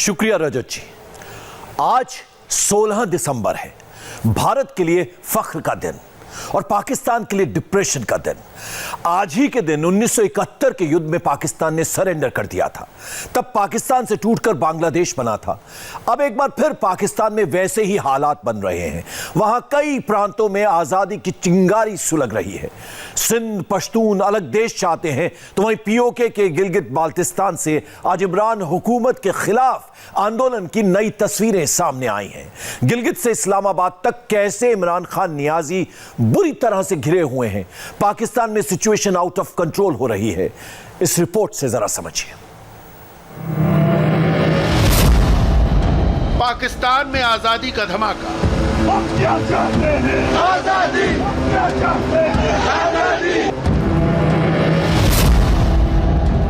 शुक्रिया रजत जी। आज 16 दिसंबर है, भारत के लिए फख्र का दिन और पाकिस्तान के लिए डिप्रेशन का दिन। आज ही के दिन 1971 के युद्ध में पाकिस्तान ने सरेंडर कर दिया था। तब पाकिस्तान से टूटकर बांग्लादेश बना था। अब एक बार फिर पाकिस्तान में वैसे ही हालात बन रहे हैं। वहां कई प्रांतों में आजादी की चिंगारी सुलग रही है। सिंध पश्तून अलग देश चाहते हैं, तो वहीं पीओके के गिलगित बाल्टिस्तान से आज इमरान हुकूमत के खिलाफ आंदोलन की नई तस्वीरें सामने आई हैं। गिलगित से इस्लामाबाद तक कैसे इमरान खान नियाजी बुरी तरह से घिरे हुए हैं। पाकिस्तान में सिचुएशन आउट ऑफ कंट्रोल हो रही है। इस रिपोर्ट से जरा समझिए। पाकिस्तान में आजादी का धमाका। हम क्या चाहते हैं? आजादी। हम क्या चाहते हैं? आजादी।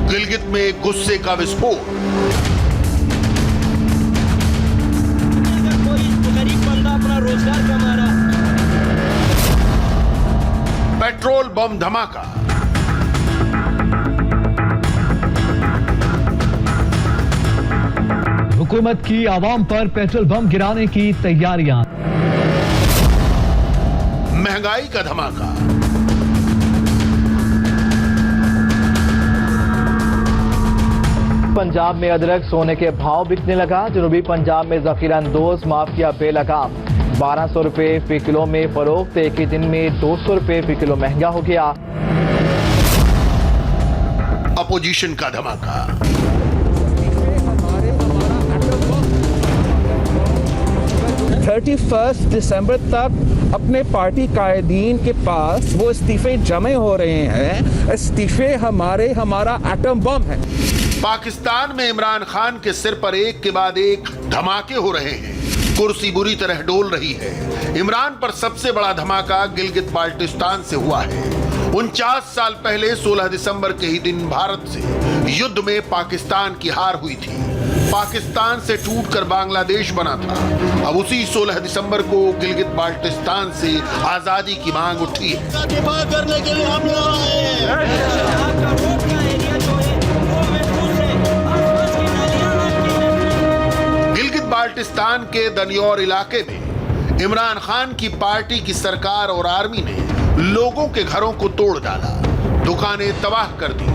गिलगित में गुस्से का विस्फोट। गरीब बंदा अपना रोजगार कमा रहा। पेट्रोल बम धमाका। हुकूमत की आवाम पर पेट्रोल बम गिराने की तैयारियां। महंगाई का धमाका। पंजाब में अदरक सोने के भाव बिकने लगा। जनूबी पंजाब में जखीरा अंदोज माफिया बेलगाम। 1200 रुपए फी किलो में फरोख्त। एक ही दिन में 200 रुपए फी किलो महंगा हो गया। अपोजिशन का धमाका। 31 दिसंबर तक अपने पार्टी कायदीन के पास वो इस्तीफे जमे हो रहे हैं। इस्तीफे हमारा एटम बम है। पाकिस्तान में इमरान खान के सिर पर एक के बाद एक धमाके हो रहे हैं। कुर्सी बुरी तरह डोल रही है। इमरान पर सबसे बड़ा धमाका गिलगित बाल्टिस्तान से हुआ है। 49 साल पहले 16 दिसंबर के ही दिन भारत से युद्ध में पाकिस्तान की हार हुई थी। पाकिस्तान से टूटकर बांग्लादेश बना था। अब उसी 16 दिसंबर को गिलगित बाल्टिस्तान से आजादी की मांग उठी है। दिफा करने के लिए हम यहाँ आए हैं। गिलगित बाल्टिस्तान के दनियोर इलाके में इमरान खान की पार्टी की सरकार और आर्मी ने लोगों के घरों को तोड़ डाला, दुकानें तबाह कर दी।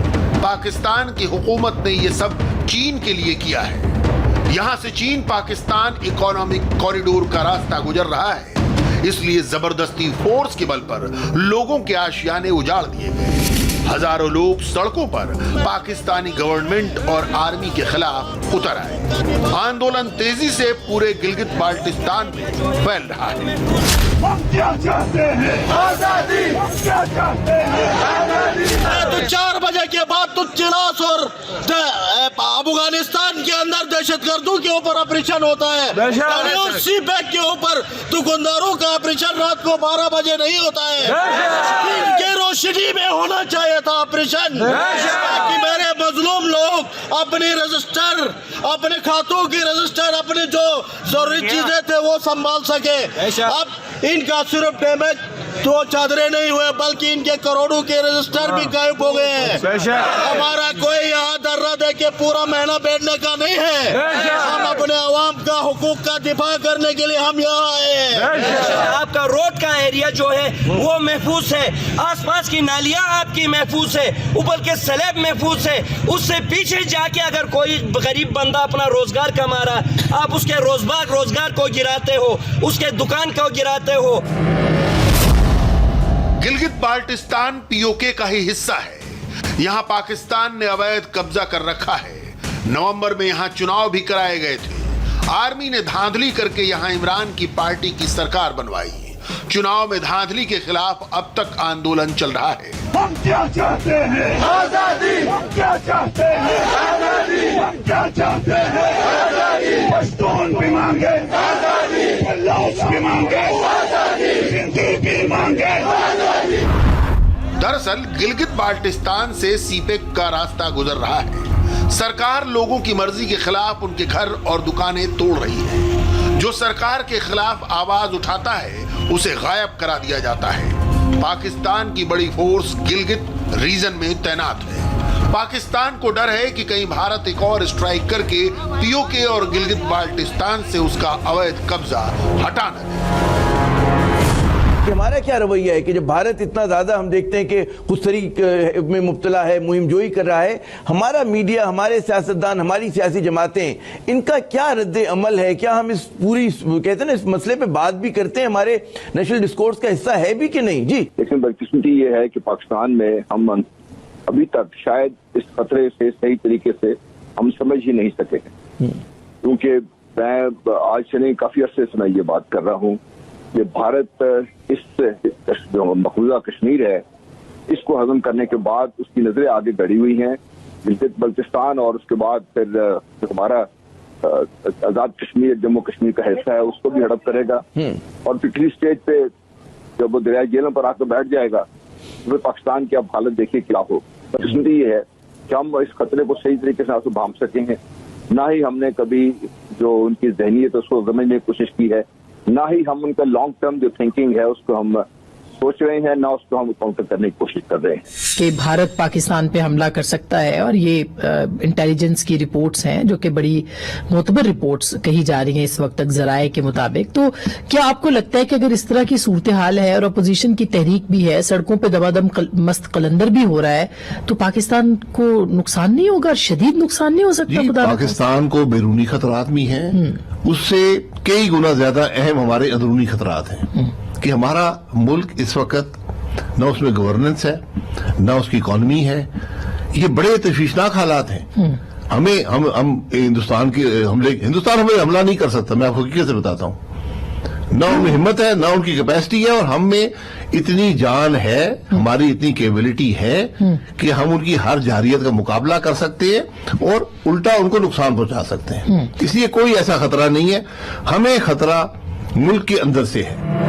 पाकिस्तान की हुकूमत ने यह सब चीन के लिए किया है। यहां से चीन पाकिस्तान इकोनॉमिक कॉरिडोर का रास्ता गुजर रहा है। इसलिए जबरदस्ती फोर्स के बल पर लोगों के आशियाने उजाड़ दिए गए। हजारों लोग सड़कों पर पाकिस्तानी गवर्नमेंट और आर्मी के खिलाफ उतर आए। आंदोलन तेजी से पूरे गिलगित बाल्टिस्तान में फैल रहा है। हम क्या चाहते हैं? आजादी। हम क्या चाहते हैं? आजादी। तो 4 बजे के बाद तो चिनास और अफगानिस्तान के अंदर दहशतगर्दों के ऊपर ऑपरेशन होता है। सी पैक के ऊपर दुकानदारों का ऑपरेशन रात को 12 बजे नहीं होता है। इनके रोशनी में होना चाहिए था ऑपरेशन, ताकि मेरे मजलूम लोग अपने रजिस्टर, अपने खातों की रजिस्टर, अपने जो जरूरी चीजें थे वो संभाल सके। अब इनका सिर्फ डैमेज तो चादरें नहीं हुए, बल्कि इनके करोड़ों के रजिस्टर भी गायब हो गए हैं। हमारा कोई यहाँ दर्रा दे के पूरा महीना बैठने का नहीं है। हम अपने अवाम का हुकूक का दिफा करने के लिए हम यहाँ आए हैं। आपका रोड का एरिया जो है वो महफूज है, आसपास की नालियाँ आपकी महफूज है, ऊपर के स्लैब महफूज है। उससे पीछे जाके अगर कोई गरीब बंदा अपना रोजगार कमा रहा, आप उसके रोजगार को गिराते हो, उसके दुकान को गिराते हो। गिलगित बाल्टिस्तान पीओके का ही हिस्सा है। यहां पाकिस्तान ने अवैध कब्जा कर रखा है। नवंबर में यहां चुनाव भी कराए गए थे। आर्मी ने धांधली करके यहां इमरान की पार्टी की सरकार बनवाई। चुनाव में धांधली के खिलाफ अब तक आंदोलन चल रहा है। हम क्या चाहते हैं? आजादी। हम क्या चाहते हैं? आजादी। हम क्या चाहते हैं? आजादी। पश्तून भी मांगे आजादी, बल्लौच भी मांगे आजादी, हिंदू भी मांगे आजादी। दरअसल गिलगित बाल्टिस्तान से सीपेक का रास्ता गुजर रहा है। सरकार लोगों की मर्जी के खिलाफ उनके घर और दुकानें तोड़ रही है। जो सरकार के खिलाफ आवाज उठाता है उसे गायब करा दिया जाता है। पाकिस्तान की बड़ी फोर्स गिलगित रीजन में तैनात है। पाकिस्तान को डर है कि कहीं भारत एक और स्ट्राइक करके पीओके और गिलगित बाल्टिस्तान से उसका अवैध कब्जा हटा न दे। कि हमारा क्या रवैया है कि जब भारत इतना ज्यादा हम देखते हैं कि खुदसरी में मुब्तला है, मुहिम जोई कर रहा है, हमारा मीडिया, हमारे सियासतदान, हमारी सियासी जमातें, इनका क्या रद्द अमल है? क्या हम इस पूरी कहते हैं ना इस मसले पे बात भी करते हैं, हमारे नेशनल डिस्कोर्स का हिस्सा है भी कि नहीं? जी, लेकिन बदकिस्मती ये है कि पाकिस्तान में हम अभी तक शायद इस खतरे से सही तरीके से हम समझ ही नहीं सके हैं, क्योंकि मैं आज से नहीं काफी अरसे से मैं ये बात कर रहा हूँ कि भारत इस जो मकबूजा कश्मीर है इसको हजम करने के बाद उसकी नजरें आगे बढ़ी हुई हैं गिलगित बल्तिस्तान और उसके बाद फिर जो हमारा आजाद कश्मीर, जम्मू कश्मीर का हिस्सा है उसको भी हड़प करेगा और पिछली स्टेज पे जब वो दरिया जेलों पर आकर बैठ जाएगा तो पाकिस्तान की अब हालत देखिए क्या हो। बदकिस्मती ये है कि हम इस खतरे को सही तरीके से आपसे भांप सकेंगे, ना ही हमने कभी जो उनकी जहनीत है उसको समझने की कोशिश की है, ना ही हम उनका लॉन्ग टर्म जो थिंकिंग है उसको हम सोच रहे हैं, ना उसको हम काउंटर करने की कोशिश कर रहे हैं कि भारत पाकिस्तान पे हमला कर सकता है। और ये इंटेलिजेंस की रिपोर्ट्स हैं जो कि बड़ी मोतबर रिपोर्ट्स कही जा रही हैं इस वक्त तक जराए के मुताबिक। तो क्या आपको लगता है कि अगर इस तरह की सूरत हाल है और अपोजिशन की तहरीक भी है, सड़कों पे दबादम मस्त कलंदर भी हो रहा है, तो पाकिस्तान को नुकसान नहीं होगा? शदीद नुकसान नहीं हो सकता? पाकिस्तान को बैरूनी खतरात भी हैं, उससे कई गुना ज्यादा अहम हमारे अंदरूनी खतरात हैं कि हमारा मुल्क इस वक्त न उसमें गवर्नेंस है, न उसकी इकॉनमी है। ये बड़े तशवीशनाक हालात हैं। हम हिंदुस्तान हमें हमला नहीं कर सकता, मैं आपको हकीकत से बताता हूँ। न उनमें हिम्मत है, न उनकी कैपेसिटी है, और हम में इतनी जान है, हमारी इतनी कैपेबिलिटी है कि हम उनकी हर जारियत का मुकाबला कर सकते हैं और उल्टा उनको नुकसान पहुंचा सकते हैं। इसलिए कोई ऐसा खतरा नहीं है। हमें खतरा मुल्क के अंदर से है।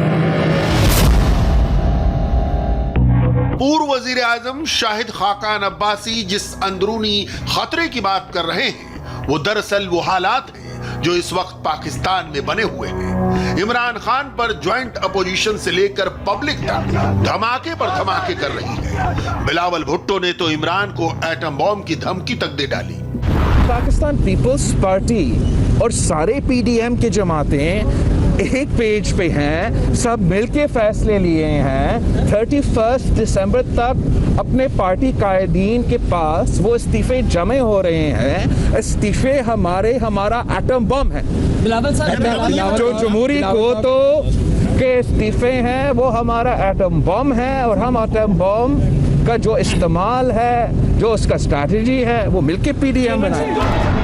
पूर्व वजीर आजम शाहिद खाकान अब्बासी जिस अंदरूनी खतरे की बात कर रहे हैं वो दरअसल वो हालात हैं जो इस वक्त पाकिस्तान में बने हुए हैं। इमरान खान पर ज्वाइंट अपोजिशन से लेकर पब्लिक तक धमाके पर धमाके कर रही है। बिलावल भुट्टो ने तो इमरान को एटम बॉम्ब की धमकी तक दे डाली। पाकिस्तान पीपल्स पार्टी और सारे पीडीएम के जमातें एक पेज पे हैं, सब मिलके फैसले लिए हैं 31 दिसंबर तक अपने पार्टी कायदीन के पास वो इस्तीफे जमे हो रहे हैं। इस्तीफे हमारा एटम बम है। बिलावल साहब, जो जमहूरी को तो के इस्तीफे हैं वो हमारा एटम बम है, और हम एटम बम का जो इस्तेमाल है, जो उसका स्ट्रैटेजी है, वो मिलके पीडीएम बनाएंगे।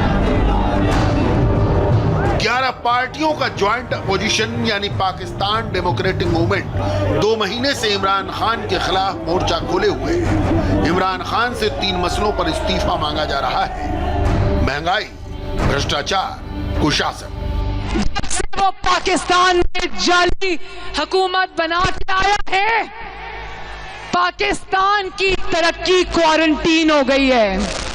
11 पार्टियों का ज्वाइंट अपोजिशन यानी पाकिस्तान डेमोक्रेटिक मूवमेंट 2 महीने से इमरान खान के खिलाफ मोर्चा खोले हुए है। इमरान खान से 3 मसलों पर इस्तीफा मांगा जा रहा है: महंगाई, भ्रष्टाचार, कुशासन। जब से वो पाकिस्तान में जाली हुकूमत बना के आया है, पाकिस्तान की तरक्की क्वारंटीन हो गई है।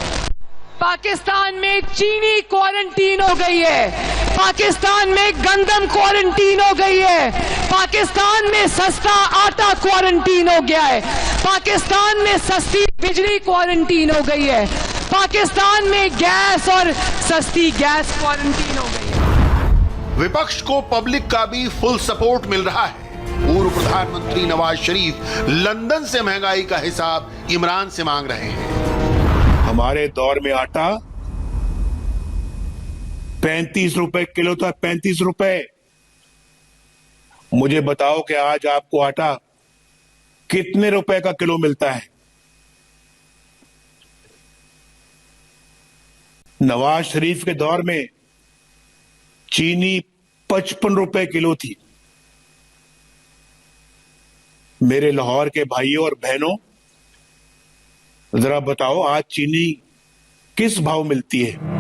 पाकिस्तान में चीनी क्वारंटीन हो गई है। पाकिस्तान में गंदम क्वारंटीन हो गई है। पाकिस्तान में सस्ता आटा क्वारंटीन हो गया है। पाकिस्तान में सस्ती बिजली क्वारंटीन हो गई है। पाकिस्तान में गैस और सस्ती गैस क्वारंटीन हो गई है। विपक्ष को पब्लिक का भी फुल सपोर्ट मिल रहा है। पूर्व प्रधानमंत्री नवाज शरीफ लंदन से महंगाई का हिसाब इमरान से मांग रहे हैं। हमारे दौर में आटा 35 रुपए किलो था, 35 रुपए। मुझे बताओ कि आज आपको आटा कितने रुपए का किलो मिलता है? नवाज शरीफ के दौर में चीनी 55 रुपए किलो थी। मेरे लाहौर के भाइयों और बहनों, जरा बताओ आज चीनी किस भाव मिलती है?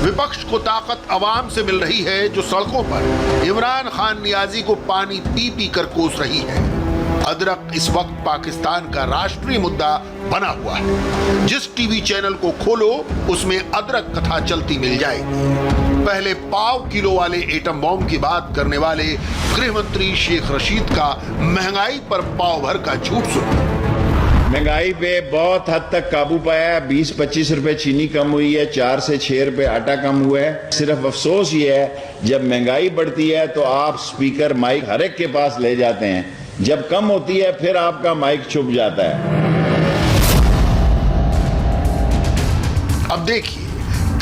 विपक्ष को ताकत अवाम से मिल रही है जो सड़कों पर इमरान खान नियाजी को पानी पी पी कर कोस रही है। अदरक इस वक्त पाकिस्तान का राष्ट्रीय मुद्दा बना हुआ है। जिस टीवी चैनल को खोलो उसमें अदरक कथा चलती मिल जाएगी। पहले पाव किलो वाले एटम बॉम्ब की बात करने वाले गृह मंत्री शेख रशीद का महंगाई पर पाव भर का झूठ सुनो। महंगाई पे बहुत हद तक काबू पाया है। 20-25 रुपए चीनी कम हुई है, 4 से 6 रुपए आटा कम हुआ है। सिर्फ अफसोस ये है जब महंगाई बढ़ती है तो आप स्पीकर माइक हर एक के पास ले जाते हैं, जब कम होती है फिर आपका माइक छुप जाता है। अब देखिए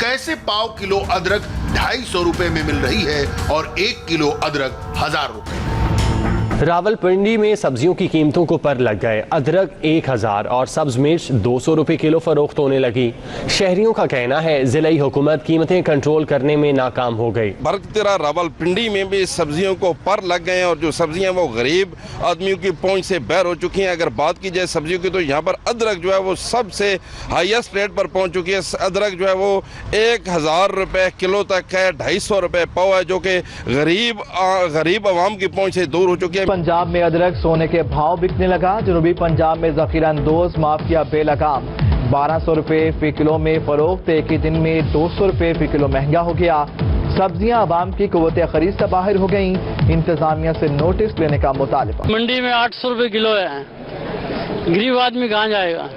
कैसे पाव किलो अदरक 250 रुपए में मिल रही है और 1 किलो अदरक 1000 रुपए। रावलपिंडी में सब्जियों की कीमतों को पर लग गए। अदरक 1000 और सब्ज मिर्च 200 रुपए किलो फरोख्त होने लगी। शहरियों का कहना है जिला हुकूमत कीमतें कंट्रोल करने में नाकाम हो गई। बरकतरा रावलपिंडी में भी सब्जियों को पर लग गए और जो सब्जियां वो गरीब आदमियों की पहुंच से बाहर हो चुकी हैं। अगर बात की जाए सब्जियों की तो यहाँ पर अदरक जो है वो सबसे हाईएस्ट रेट पर पहुंच चुकी है। अदरक जो है वो 1000 रुपए किलो तक है, 250 रुपए पाव है, जो कि गरीब आवाम की पहुंच से दूर हो चुकी है। पंजाब में अदरक सोने के भाव बिकने लगा। जनूबी पंजाब में जखीरा अंदोज माफिया बेलगाम 1200 रुपए फी किलो में फरोख्त, एक ही दिन में 200 रुपए फी किलो महंगा हो गया। सब्जियां आवाम की कुव्वत खरीद से बाहर हो गई। इंतजामिया से नोटिस लेने का मुतालबा। मंडी में 800 रुपए किलो है, गरीब आदमी कहाँ जाएगा।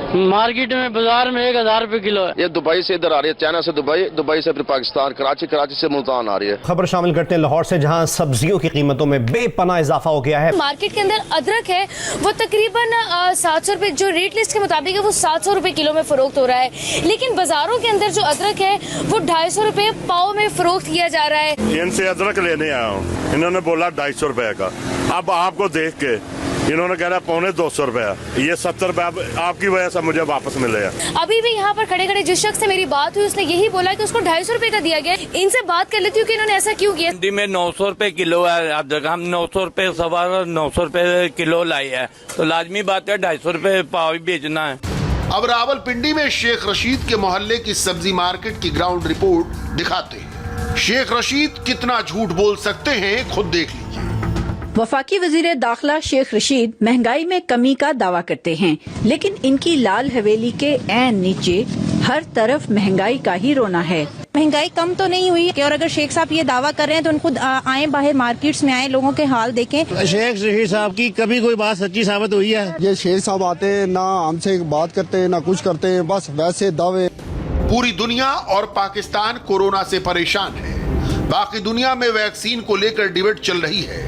मार्केट में बाजार में 1000 रुपए किलो है। ये दुबई से इधर आ रही है, चाइना से दुबई, दुबई से फिर पाकिस्तान, कराची से मुल्तान आ रही है। खबर शामिल करते हैं लाहौर से, जहां सब्जियों की कीमतों में बेपनाह इजाफा हो गया है। मार्केट के अंदर अदरक है वो तकरीबन 700 रुपए, जो रेट लिस्ट के मुताबिक है वो 700 रुपए किलो में फरोख्त हो रहा है। लेकिन बाजारों के अंदर जो अदरक है वो 250 रुपए पाव में फरोख्त किया जा रहा है। इनसे अदरक लेने आया हूँ, इन्होंने बोला 250 रुपए का। अब आपको देख के इन्होंने कह रहा 250 रुपया, ये 70 रुपया आपकी वजह से मुझे वापस मिले। अभी भी यहाँ पर खड़े खड़े जिस शख्स से मेरी बात हुई उसने यही बोला कि उसको 250 रुपए का दिया गया। इनसे बात कर लेती हूँ कि इन्होंने ऐसा क्यों किया। मंडी में 900 रुपए किलो है अदरक, हम 900 रुपए सवा 900 रुपए किलो लाई है, तो लाजमी बात है 250 रुपए पाव ही बेचना है। अब रावलपिंडी में शेख रशीद के मोहल्ले की सब्जी मार्केट की ग्राउंड रिपोर्ट दिखाते हैं। शेख रशीद कितना झूठ बोल सकते हैं खुद देख लीजिए। वफाकी वजीर दाखिला शेख रशीद महंगाई में कमी का दावा करते हैं, लेकिन इनकी लाल हवेली के ऐन नीचे हर तरफ महंगाई का ही रोना है। महंगाई कम तो नहीं हुई और अगर शेख साहब ये दावा कर रहे हैं तो उनको आए बाहर मार्केट्स में आए, लोगों के हाल देखें। शेख रशीद साहब की कभी कोई बात सच्ची साबित हुई है? ये शेख साहब आते हैं ना हमसे बात करते हैं ना कुछ करते हैं, बस वैसे दावे। पूरी दुनिया और पाकिस्तान कोरोना से परेशान है। बाकी दुनिया में वैक्सीन को लेकर डिबेट चल रही है,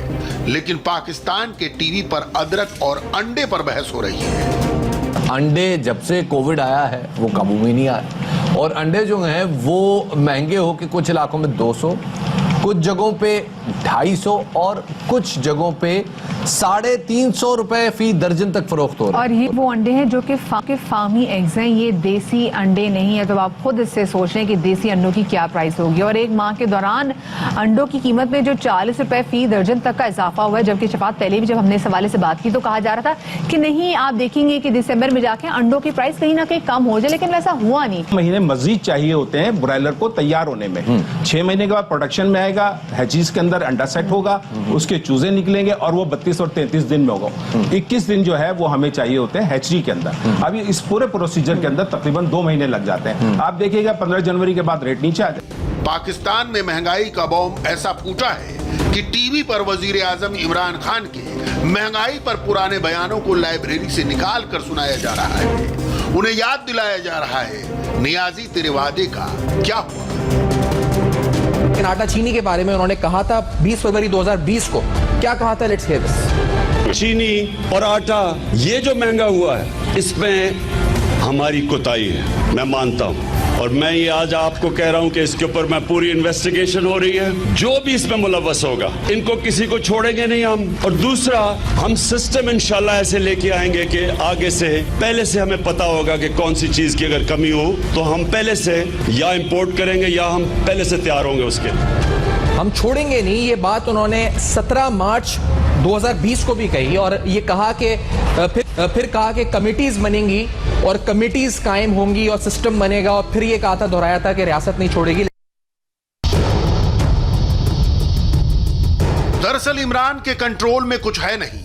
लेकिन पाकिस्तान के टीवी पर अदरक और अंडे पर बहस हो रही है। अंडे जब से कोविड आया है वो काबू में नहीं आया, और अंडे जो हैं वो महंगे हो के कुछ इलाकों में 200, कुछ जगहों पे 250 और कुछ जगहों पे 350 रुपए फी दर्जन तक फरोख्त हो रहा है। और ये वो अंडे हैं जो कि फार्मी एग्स हैं, ये देसी अंडे नहीं है। तो आप खुद इससे सोच रहे हैं कि देसी अंडों की क्या प्राइस होगी। और एक माह के दौरान अंडों की कीमत में जो 40 रुपए फी दर्जन तक का इजाफा हुआ है, जबकि शफात पहले भी जब हमने इस हवाले से बात की तो कहा जा रहा था कि नहीं, आप देखेंगे कि दिसंबर में जाके अंडों की प्राइस कहीं ना कहीं कम हो जाए, लेकिन वैसा हुआ नहीं। महीने मजीद चाहिए होते हैं ब्रॉयलर को तैयार होने में। 6 महीने के बाद प्रोडक्शन में आएगा, हैचीज के अंदर अंडा सेट होगा, उसके चूजे निकलेंगे और वो 32 और 33 दिन में होगा। 21 दिन जो है वो हमें चाहिए होते हैं हैचरी के अंदर। अब इस पूरे प्रोसीजर के अंदर तकरीबन 2 महीने लग जाते हैं। आप देखिएगा 15 जनवरी के बाद रेट नीचे आ जाए। पाकिस्तान में महंगाई का बॉम्ब ऐसा फूटा है कि टीवी पर वजीर आजम इमरान खान के महंगाई पर पुराने बयानों को लाइब्रेरी से निकाल कर सुनाया जा रहा है। उन्हें याद दिलाया जा रहा है, नियाजी तेरे वादे का क्या हुआ। आटा चीनी के बारे में उन्होंने कहा था 20 फरवरी 2020 को, क्या कहा था? Let's hear this. चीनी और आटा ये जो महंगा हुआ है, इसमें हमारी कोताही है, मैं मानता हूं। और मैं ये आज आपको कह रहा हूं कि इसके ऊपर मैं पूरी इन्वेस्टिगेशन हो रही है। जो भी इसमें मुलव्वस होगा, इनको किसी को छोड़ेंगे नहीं हम। और दूसरा, हम सिस्टम इंशाल्लाह ऐसे लेके आएंगे कि आगे से पहले से हमें पता होगा कि कौन सी चीज की अगर कमी हो तो हम पहले से या इंपोर्ट करेंगे या हम पहले से तैयार होंगे उसके। हम छोड़ेंगे नहीं, ये बात उन्होंने 17 मार्च 2020 को भी कही और ये कहा कि फिर कहा कि कमिटीज बनेंगी और कमिटीज कायम होंगी और सिस्टम बनेगा, और फिर ये कहा था, दोहराया था कि रियासत नहीं छोड़ेगी। दरअसल इमरान के कंट्रोल में कुछ है नहीं।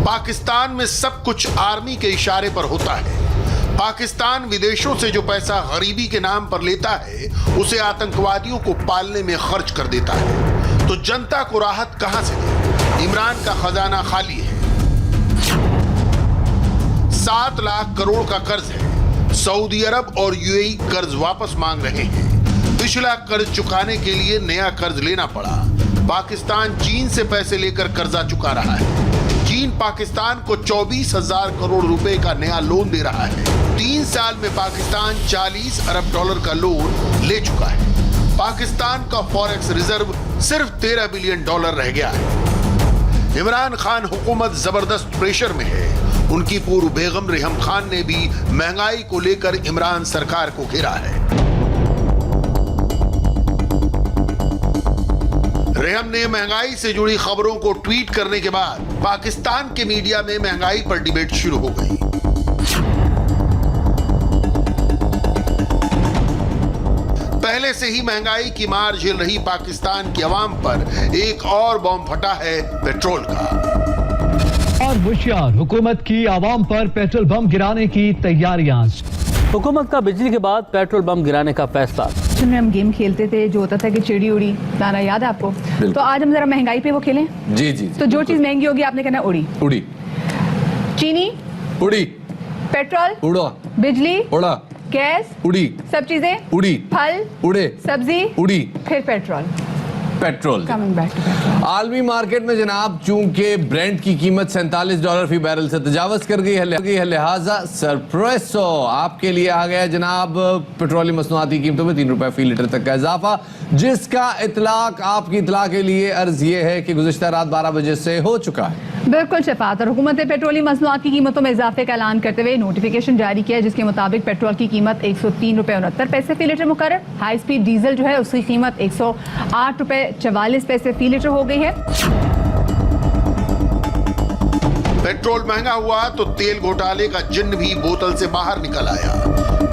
पाकिस्तान में सब कुछ आर्मी के इशारे पर होता है। पाकिस्तान विदेशों से जो पैसा गरीबी के नाम पर लेता है उसे आतंकवादियों को पालने में खर्च कर देता है। तो जनता को राहत कहां से दे? इमरान का खजाना खाली है। 7 लाख करोड़ का कर्ज है। सऊदी अरब और यूएई कर्ज वापस मांग रहे हैं। पिछला कर्ज चुकाने के लिए नया कर्ज लेना पड़ा। पाकिस्तान चीन से पैसे लेकर कर्जा चुका रहा है। चीन पाकिस्तान को 24,000 करोड़ रुपए का नया लोन दे रहा है। 3 साल में पाकिस्तान 40 अरब डॉलर का लोन ले चुका है। पाकिस्तान का फॉरेक्स रिजर्व सिर्फ 13 बिलियन डॉलर रह गया है। इमरान खान हुकूमत जबरदस्त प्रेशर में है। उनकी पूर्व बेगम रेहम खान ने भी महंगाई को लेकर इमरान सरकार को घेरा है। रेहम ने महंगाई से जुड़ी खबरों को ट्वीट करने के बाद पाकिस्तान के मीडिया में महंगाई पर डिबेट शुरू हो गई। पहले से ही महंगाई की मार झेल रही पाकिस्तान की आवाम पर एक और बॉम्ब फटा है पेट्रोल का। और होशियार हुकूमत की आवाम पर पेट्रोल बम गिराने की तैयारियां। हुकूमत का बिजली के बाद पेट्रोल बम गिराने का फैसला। में हम गेम खेलते थे जो होता था कि चिड़ी उड़ी गाना याद है आपको? तो आज हम जरा महंगाई पे वो खेलें। जी जी। तो जो चीज महंगी होगी आपने कहना उड़ी उड़ी। चीनी उड़ी। पेट्रोल उड़ा। बिजली उड़ा। गैस उड़ी। सब चीजें उड़ी। फल उड़े। सब्जी उड़ी। फिर petrol. Coming back to petrol. आलमी मार्केट में जनाब चूंकि ब्रेंट की कीमत $47 फी बैरल से तजावज कर गई है, लिहाजा सरप्रेसो आपके लिए आ गया जनाब पेट्रोलियम मसनूआती की कीमतों में ₹3 फी लीटर तक का इजाफा, जिसका इतलाक आपकी इतला के लिए अर्ज ये है कि गुज़िश्ता रात 12 बजे से हो चुका है। बिल्कुल शफात। और हुकूमत ने पेट्रोलियम मसनूआत की कीमतों में इजाफे का ऐलान करते हुए नोटिफिकेशन जारी किया, जिसके मुताबिक पेट्रोल की कीमत ₹103.69 फी लीटर मुकर्रर। हाई स्पीड डीजल जो है उसकी कीमत ₹108.44 फी लीटर हो गई है। पेट्रोल महंगा हुआ तो तेल घोटाले का जिन्न भी बोतल से बाहर निकल आया।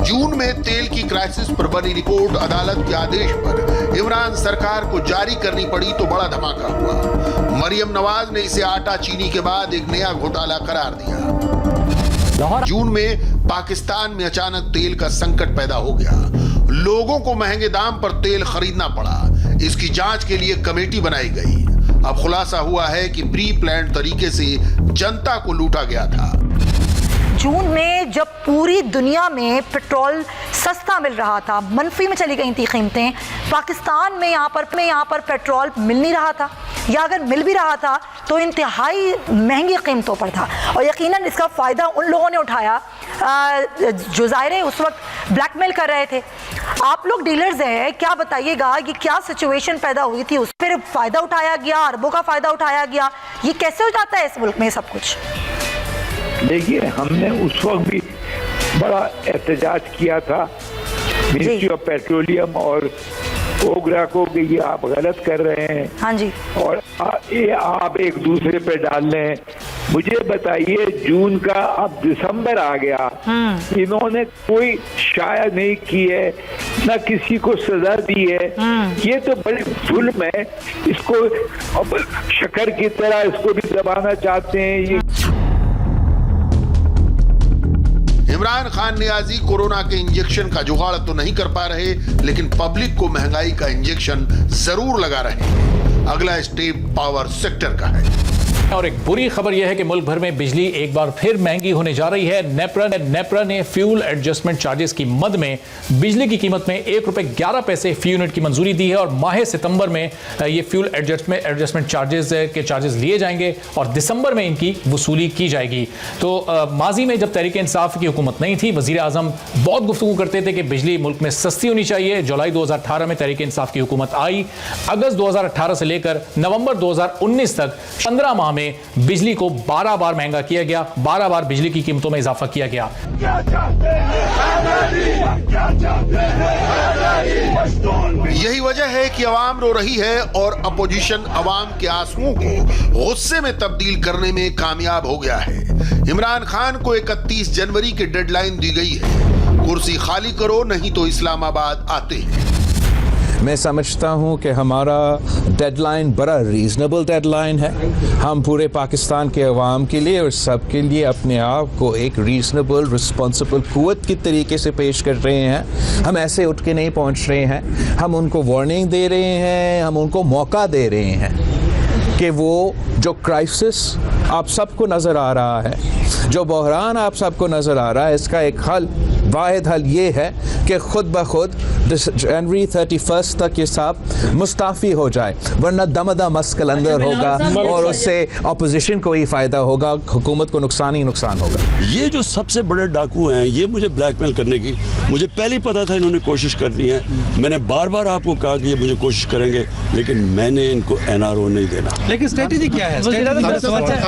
जून में तेल की क्राइसिस पर बनी रिपोर्ट अदालत के आदेश पर इमरान सरकार को जारी करनी पड़ी तो बड़ा धमाका हुआ। मरियम नवाज ने इसे आटा चीनी के बाद एक नया घोटाला करार दिया। जून में पाकिस्तान में अचानक तेल का संकट पैदा हो गया। लोगों को महंगे दाम पर तेल खरीदना पड़ा। इसकी जांच के लिए कमेटी बनाई गई। अब खुलासा हुआ है कि प्री प्लान्ड तरीके से जनता को लूटा गया था। जून में जब पूरी दुनिया में पेट्रोल सस्ता मिल रहा था, मनफी में चली गई थी कीमतें, पाकिस्तान में यहाँ पर पेट्रोल मिल नहीं रहा था, या अगर मिल भी रहा था तो इंतहाई महंगी कीमतों पर था। और यकीनन इसका फ़ायदा उन लोगों ने उठाया जो ज़ाहिर उस वक्त ब्लैकमेल कर रहे थे। आप लोग डीलर्स हैं, क्या बताइएगा कि क्या सिचुएशन पैदा हुई थी, उस पर फ़ायदा उठाया गया, अरबों का फ़ायदा उठाया गया। ये कैसे हो जाता है इस मुल्क में सब कुछ? देखिए, हमने उस वक्त भी बड़ा एहतजाज किया था मिनिस्ट्री ऑफ पेट्रोलियम और ओगरा को कि ये आप गलत कर रहे हैं। हाँ जी। और ये आप एक दूसरे पे डाल रहे हैं। मुझे बताइए, जून का अब दिसंबर आ गया, इन्होंने कोई शाया नहीं की है, न किसी को सजा दी है। ये तो बड़ी जुल्म है। इसको अब शक्कर की तरह इसको भी दबाना चाहते हैं। ये इमरान खान नियाजी कोरोना के इंजेक्शन का जुगाड़ तो नहीं कर पा रहे, लेकिन पब्लिक को महंगाई का इंजेक्शन जरूर लगा रहे हैं। अगला स्टेप पावर सेक्टर का है। और एक बुरी खबर यह है कि मुल्क भर में बिजली एक बार फिर महंगी होने जा रही है। नेपरा ने फ्यूल एडजस्टमेंट चार्जेस की मद में बिजली की कीमत में ₹1.11 फी यूनिट की मंजूरी दी है और माह सितंबर में ये फ्यूल एडजस्टमेंट चार्जेस के चार्जेस लिए जाएंगे और दिसंबर में इनकी वसूली की जाएगी। तो माजी में जब तहरीक इंसाफ की हुकूमत नहीं थी, वजीर आजम बहुत गुफ्तगू करते थे कि बिजली मुल्क में सस्ती होनी चाहिए। जुलाई 2018 में तहरीक इंसाफ की हुकूमत आई। अगस्त 2018 से लेकर नवंबर 2019 तक 15 माह में बिजली को 12 बार महंगा किया गया, 12 बार बिजली की कीमतों में इजाफा किया गया। यही वजह है कि अवाम रो रही है और अपोजिशन अवाम के आंसुओं को गुस्से में तब्दील करने में कामयाब हो गया है। इमरान खान को 31 जनवरी की डेडलाइन दी गई है। कुर्सी खाली करो नहीं तो इस्लामाबाद आते हैं। मैं समझता हूँ कि हमारा डेडलाइन बड़ा रीज़नेबल डेडलाइन है। हम पूरे पाकिस्तान के अवाम के लिए और सब के लिए अपने आप को एक रीज़नेबल रिस्पॉन्सिबल कुव्वत की तरीके से पेश कर रहे हैं। हम ऐसे उठ के नहीं पहुँच रहे हैं, हम उनको वार्निंग दे रहे हैं, हम उनको मौका दे रहे हैं कि वो जो क्राइसिस आप सबको नज़र आ रहा है, जो बहरान आप सबको नज़र आ रहा है, इसका एक हल, वाहिद हल ये है कि खुद ब खुद जनवरी 31 तक ये साहब मुस्ताफ़ी हो जाए, वरना दमदा मस्कल अंदर होगा और उससे अपोजिशन को ही फ़ायदा होगा, हुकूमत को नुकसान ही नुकसान होगा। ये जो सबसे बड़े डाकू हैं, ये मुझे ब्लैकमेल करने की मुझे पहले ही पता था इन्होंने कोशिश करनी है। मैंने बार बार आपको कहा कि ये मुझे कोशिश करेंगे, लेकिन मैंने इनको NRO नहीं देना। लेकिन स्ट्रेटेजी क्या है?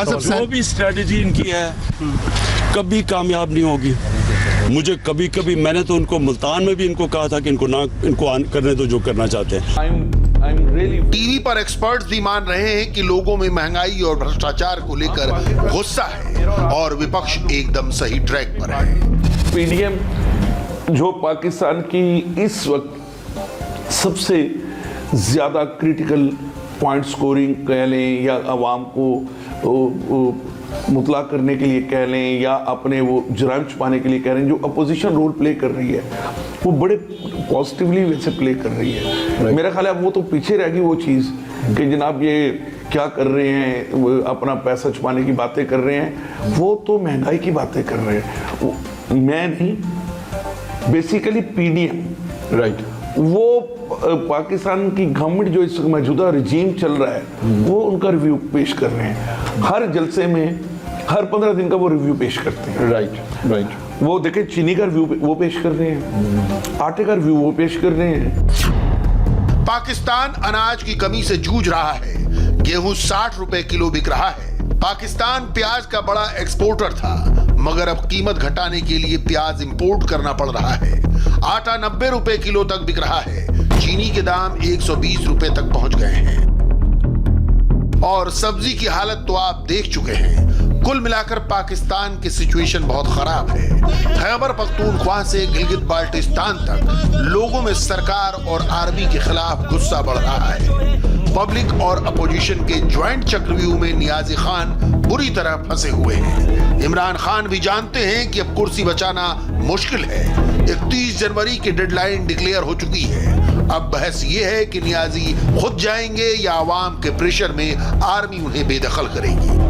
जो भी स्ट्रेटेजी इनकी है कभी कामयाब नहीं होगी। मुझे कभी कभी मैंने तो उनको मुल्तान में भी इनको कहा था कि इनको करने दो जो करना चाहते हैं। टीवी पर एक्सपर्ट्स भी मान रहे हैं कि लोगों में महंगाई और भ्रष्टाचार को लेकर गुस्सा है और विपक्ष एकदम सही ट्रैक पर है। पीडीएम जो पाकिस्तान की इस वक्त सबसे ज्यादा क्रिटिकल पॉइंट स्कोरिंग कह लें या आवाम को मुतला करने के लिए कह लें या अपने वो जुर्म छुपाने के लिए कह लें, जो अपोजिशन रोल प्ले कर रही है वो बड़े पॉजिटिवली वैसे प्ले कर रही है। मेरा ख्याल है वो तो पीछे रह गई वो चीज़ कि जनाब ये क्या कर रहे हैं, वो अपना पैसा छुपाने की बातें कर रहे हैं, वो तो महंगाई की बातें कर रहे हैं। मैं नहीं, बेसिकली पीडीएम राइट, वो पाकिस्तान की गवर्नमेंट जो इस मौजूदा रिजीम चल रहा है वो उनका रिव्यू पेश कर रहे हैं। हर जलसे में हर 15 दिन का वो रिव्यू पेश करते हैं। राइट। वो देखें चीनी का रिव्यू वो पेश कर रहे हैं, आटे का रिव्यू वो पेश कर रहे हैं। पाकिस्तान अनाज की कमी से जूझ रहा है। गेहूं 60 रुपए किलो बिक रहा है। पाकिस्तान प्याज का बड़ा एक्सपोर्टर था, मगर अब कीमत घटाने के लिए प्याज इंपोर्ट करना पड़ रहा है। आटा 90 रुपए किलो तक बिक रहा है। चीनी के दाम 120 रुपए तक पहुंच गए हैं और सब्जी की हालत तो आप देख चुके हैं। कुल मिलाकर पाकिस्तान की सिचुएशन बहुत खराब है। खैबर पख्तूनख्वा से गिलगित बाल्टिस्तान तक लोगों में सरकार और आर्मी के खिलाफ गुस्सा बढ़ रहा है। पब्लिक और अपोजिशन के ज्वाइंट चक्रव्यूह में नियाजी खान बुरी तरह फंसे हुए हैं। इमरान खान भी जानते हैं कि अब कुर्सी बचाना मुश्किल है। 31 जनवरी की डेडलाइन डिक्लेयर हो चुकी है। अब बहस ये है कि नियाजी खुद जाएंगे या आवाम के प्रेशर में आर्मी उन्हें बेदखल करेगी।